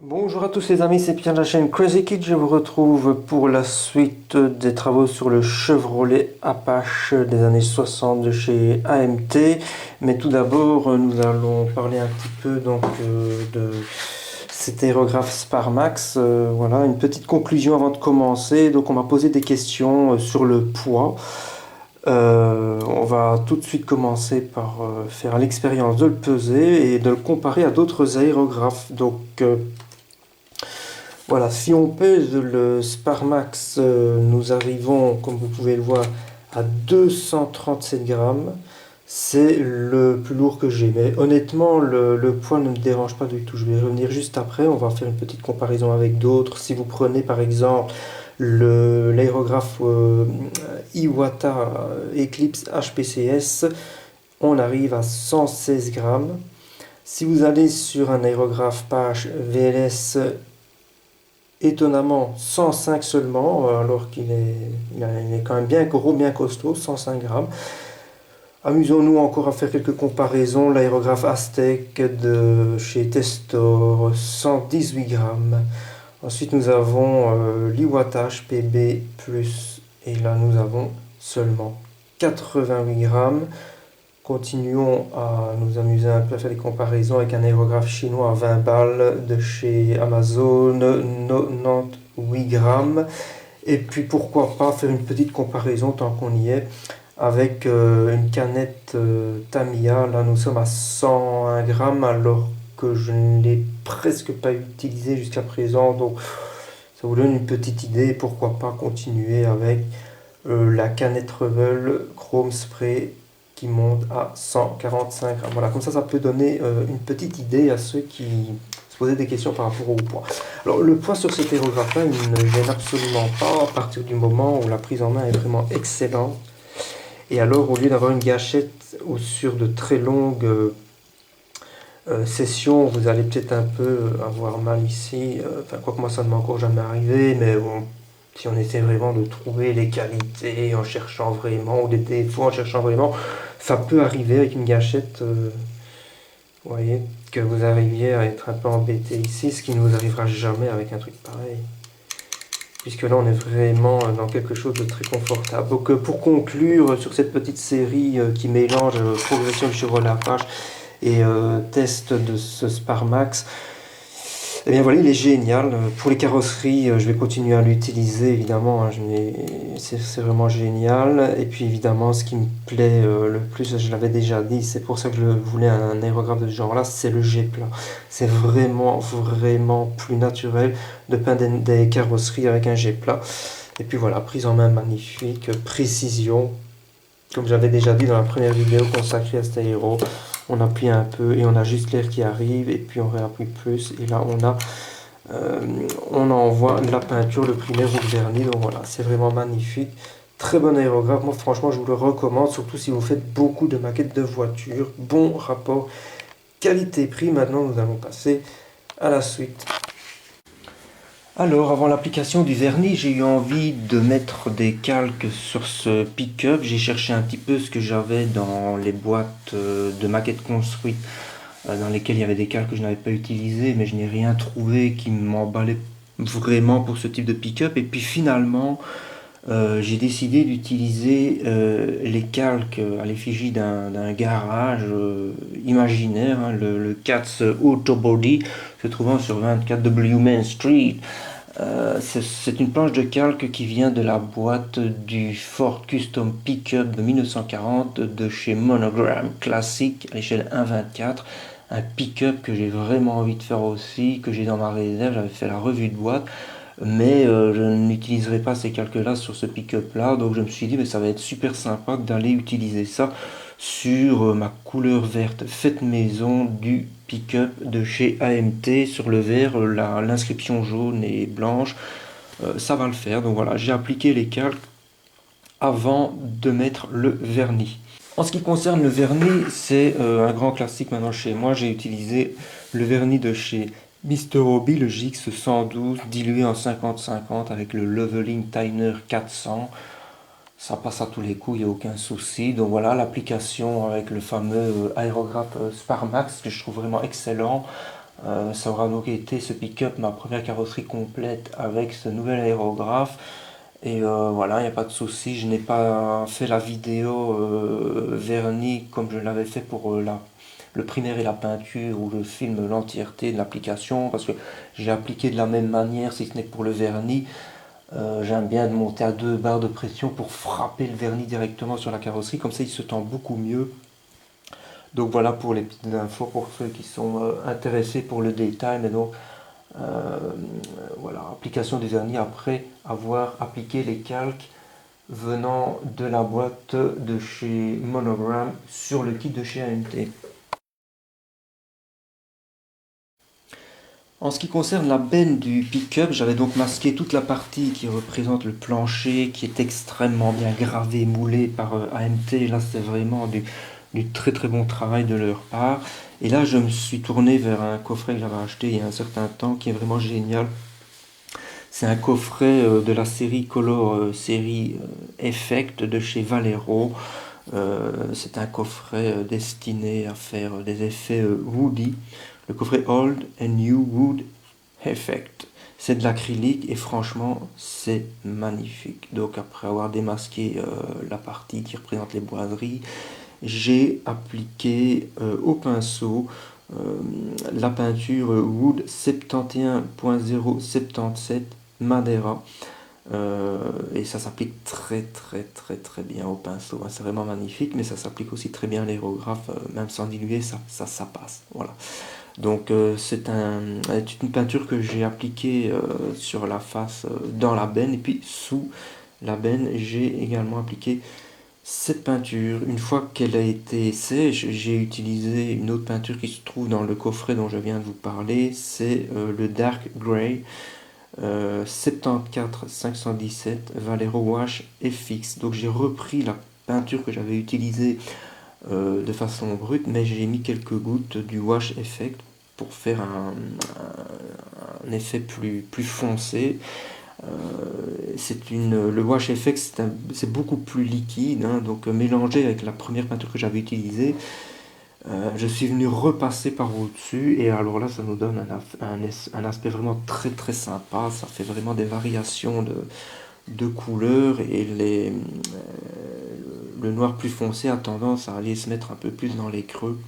Bonjour à tous les amis, c'est Pierre de la chaîne Crazy Kid. Je vous retrouve pour la suite des travaux sur le Chevrolet Apache des années 60 de chez AMT. Mais tout d'abord, nous allons parler un petit peu de cet aérographe Sparmax. Voilà, une petite conclusion avant de commencer. Donc on m'a posé des questions sur le poids. On va tout de suite commencer par faire l'expérience de le peser et de le comparer à d'autres aérographes. Voilà, si on pèse le Sparmax, nous arrivons, comme vous pouvez le voir, à 237 grammes. C'est le plus lourd que j'ai. Mais honnêtement, le poids ne me dérange pas du tout. Je vais revenir juste après. On va faire une petite comparaison avec d'autres. Si vous prenez par exemple l'aérographe Iwata Eclipse HPCS, on arrive à 116 grammes. Si vous allez sur un aérographe Apache VLS, étonnamment 105 seulement, alors il est quand même bien gros, bien costaud, 105 grammes. Amusons-nous encore à faire quelques comparaisons. L'aérographe Aztec de chez Testor, 118 grammes. Ensuite, nous avons l'Iwata HPB+, et là nous avons seulement 88 grammes. Continuons à nous amuser un peu à faire des comparaisons avec un aérographe chinois à 20 balles de chez Amazon, 98 grammes. Et puis pourquoi pas faire une petite comparaison tant qu'on y est avec une canette Tamiya. Là nous sommes à 101 grammes alors que je ne l'ai presque pas utilisé jusqu'à présent. Donc ça vous donne une petite idée. Pourquoi pas continuer avec la canette Revel Chrome Spray qui monte à 145 grammes. Voilà, comme ça peut donner une petite idée à ceux qui se posaient des questions par rapport au poids. Alors le poids sur cet aérographe-là, il ne gêne absolument pas à partir du moment où la prise en main est vraiment excellente. Et alors au lieu d'avoir une gâchette ou sur de très longues sessions, vous allez peut-être un peu avoir mal ici. Enfin, quoi que moi ça ne m'est encore jamais arrivé, mais bon, si on essaie vraiment de trouver les qualités en cherchant vraiment, ou des défauts en cherchant vraiment, ça peut arriver avec une gâchette, vous voyez, que vous arriviez à être un peu embêté ici, ce qui ne vous arrivera jamais avec un truc pareil. Puisque là on est vraiment dans quelque chose de très confortable. Donc pour conclure sur cette petite série qui mélange progression du Chevrolet Apache et test de ce Sparmax, et bien voilà, il est génial. Pour les carrosseries, je vais continuer à l'utiliser évidemment, hein, c'est vraiment génial. Et puis évidemment, ce qui me plaît le plus, je l'avais déjà dit, c'est pour ça que je voulais un aérographe de ce genre-là, c'est le G-plat. C'est vraiment, vraiment plus naturel de peindre des carrosseries avec un G-plat. Et puis voilà, prise en main magnifique, précision. Comme j'avais déjà dit dans la première vidéo consacrée à cet aéro, on appuie un peu et on a juste l'air qui arrive et puis on réappuie plus et là on envoie la peinture, le primaire ou le vernis. Donc voilà, c'est vraiment magnifique, très bon aérographe. Moi franchement je vous le recommande, surtout si vous faites beaucoup de maquettes de voitures. Bon rapport qualité-prix. Maintenant nous allons passer à la suite. Alors, avant l'application du vernis, j'ai eu envie de mettre des calques sur ce pick-up. J'ai cherché un petit peu ce que j'avais dans les boîtes de maquettes construites dans lesquelles il y avait des calques que je n'avais pas utilisés, mais je n'ai rien trouvé qui m'emballait vraiment pour ce type de pick-up. Et puis finalement, j'ai décidé d'utiliser les calques à l'effigie d'un garage imaginaire, hein, le Cat's Auto Body, se trouvant sur 24 W Main Street. C'est une planche de calque qui vient de la boîte du Ford Custom Pickup de 1940 de chez Monogram Classic à l'échelle 1/24. Un pick-up que j'ai vraiment envie de faire aussi, que j'ai dans ma réserve. J'avais fait la revue de boîte, mais je n'utiliserai pas ces calques-là sur ce pick-up là. Donc je me suis dit, mais ça va être super sympa d'aller utiliser ça sur ma couleur verte faite maison du pick-up de chez AMT. Sur le verre, l'inscription jaune et blanche, ça va le faire. Donc voilà, j'ai appliqué les calques avant de mettre le vernis. En ce qui concerne le vernis, c'est un grand classique maintenant chez moi. J'ai utilisé le vernis de chez Mr. Hobby, le GX 112 dilué en 50-50 avec le Leveling Tiner 400. Ça passe à tous les coups, il n'y a aucun souci. Donc voilà, l'application avec le fameux aérographe Sparmax que je trouve vraiment excellent. Ça aura donc été ce pick-up, ma première carrosserie complète avec ce nouvel aérographe. Et voilà, il n'y a pas de souci. Je n'ai pas fait la vidéo vernis comme je l'avais fait pour le primaire et la peinture où je filme l'entièreté de l'application parce que j'ai appliqué de la même manière si ce n'est que pour le vernis. J'aime bien de monter à 2 barres de pression pour frapper le vernis directement sur la carrosserie, comme ça il se tend beaucoup mieux. Donc voilà pour les petites infos pour ceux qui sont intéressés pour le détail. Mais donc euh, voilà, application du vernis après avoir appliqué les calques venant de la boîte de chez Monogram sur le kit de chez AMT. En ce qui concerne la benne du pick-up, j'avais donc masqué toute la partie qui représente le plancher, qui est extrêmement bien gravé, moulé par AMT. Là, c'est vraiment du très très bon travail de leur part. Et là, je me suis tourné vers un coffret que j'avais acheté il y a un certain temps, qui est vraiment génial. C'est un coffret de la série Color, série Effect de chez Valero. C'est un coffret destiné à faire des effets woody. Le coffret Old and New Wood Effect. C'est de l'acrylique et franchement c'est magnifique. Donc après avoir démasqué la partie qui représente les boiseries, j'ai appliqué au pinceau euh, la peinture Wood 71.077 Madeira. Et ça s'applique très très très très bien au pinceau. C'est vraiment magnifique, mais ça s'applique aussi très bien à l'aérographe, même sans diluer, ça passe. Voilà. Donc c'est une peinture que j'ai appliquée sur la face dans la benne, et puis sous la benne, j'ai également appliqué cette peinture. Une fois qu'elle a été sèche, j'ai utilisé une autre peinture qui se trouve dans le coffret dont je viens de vous parler. C'est le Dark Grey 74 517 Valero Wash FX. Donc j'ai repris la peinture que j'avais utilisée de façon brute, mais j'ai mis quelques gouttes du Wash Effect pour faire un effet plus foncé. Le Wash Effect, c'est beaucoup plus liquide, hein, donc mélangé avec la première peinture que j'avais utilisée, je suis venu repasser par au-dessus et alors là ça nous donne un aspect vraiment très très sympa. Ça fait vraiment des variations de couleurs et le noir plus foncé a tendance à aller se mettre un peu plus dans les creux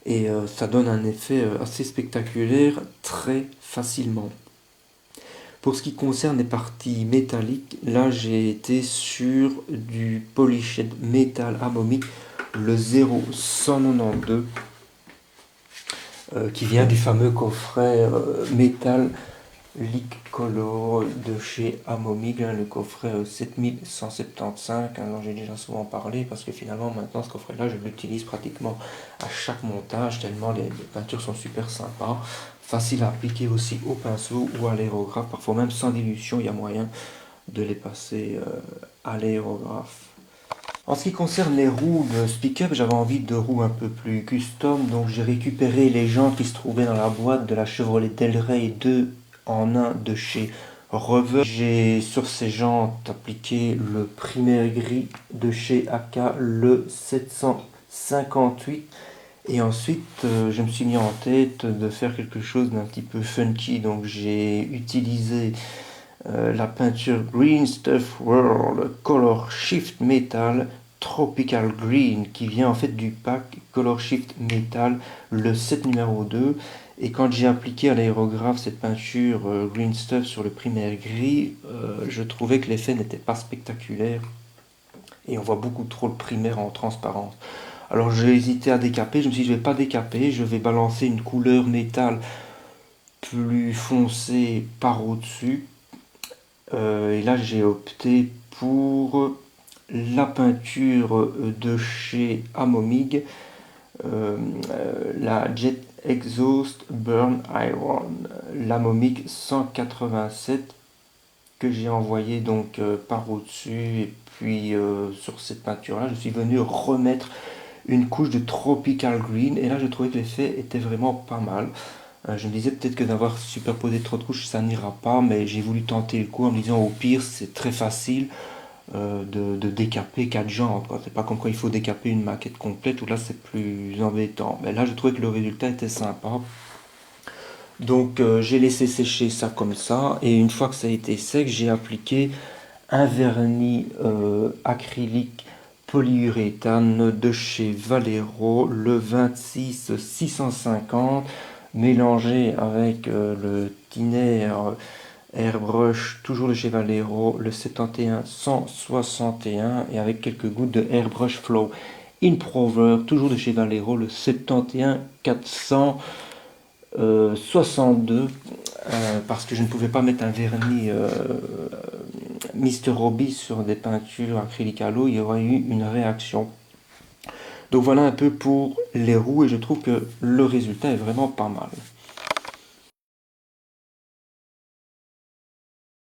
et ça donne un effet assez spectaculaire très facilement. Pour ce qui concerne les parties métalliques, là j'ai été sur du Polished Metal Amomic, le 0192, qui vient du fameux coffret métal Licolor de chez Amomig, hein, le coffret 7175, hein, dont j'ai déjà souvent parlé, parce que finalement maintenant ce coffret-là je l'utilise pratiquement à chaque montage, tellement les peintures sont super sympas, facile à appliquer aussi au pinceau ou à l'aérographe, parfois même sans dilution, il y a moyen de les passer à l'aérographe. En ce qui concerne les roues de ce pick-up, j'avais envie de roues un peu plus custom, donc j'ai récupéré les jantes qui se trouvaient dans la boîte de la Chevrolet Del Rey 2 en 1 de chez Rover. J'ai sur ces jantes appliqué le primaire gris de chez AK, le 758. Et ensuite, je me suis mis en tête de faire quelque chose d'un petit peu funky, donc j'ai utilisé la peinture Green Stuff World Color Shift Metal Tropical Green qui vient en fait du pack Color Shift Metal, le set numéro 2. Et quand j'ai appliqué à l'aérographe cette peinture Green Stuff sur le primaire gris, je trouvais que l'effet n'était pas spectaculaire et on voit beaucoup trop le primaire en transparence. Alors j'ai hésité à décaper, je me suis dit je vais pas décaper, je vais balancer une couleur métal plus foncée par au-dessus. Et là, j'ai opté pour la peinture de chez Amomig, la Jet Exhaust Burn Iron, l'Amomig 187 que j'ai envoyé donc par au-dessus. Et puis sur cette peinture-là, je suis venu remettre une couche de Tropical Green et là, je trouvais que l'effet était vraiment pas mal. Je me disais peut-être que d'avoir superposé trop de couches, ça n'ira pas, mais j'ai voulu tenter le coup en me disant au pire, c'est très facile de décaper 4 jantes, quoi. C'est pas comme quoi il faut décaper une maquette complète, où là c'est plus embêtant. Mais là, je trouvais que le résultat était sympa. Donc j'ai laissé sécher ça comme ça et une fois que ça a été sec, j'ai appliqué un vernis acrylique polyuréthane de chez Valero, le 26 650, mélangé avec le Thinner Airbrush, toujours de chez Valero, le 71 161 et avec quelques gouttes de Airbrush Flow Improver, toujours de chez Valero, le 71 462, parce que je ne pouvais pas mettre un vernis Mr. Robbie sur des peintures acryliques à l'eau, il y aurait eu une réaction. Donc voilà un peu pour les roues et je trouve que le résultat est vraiment pas mal.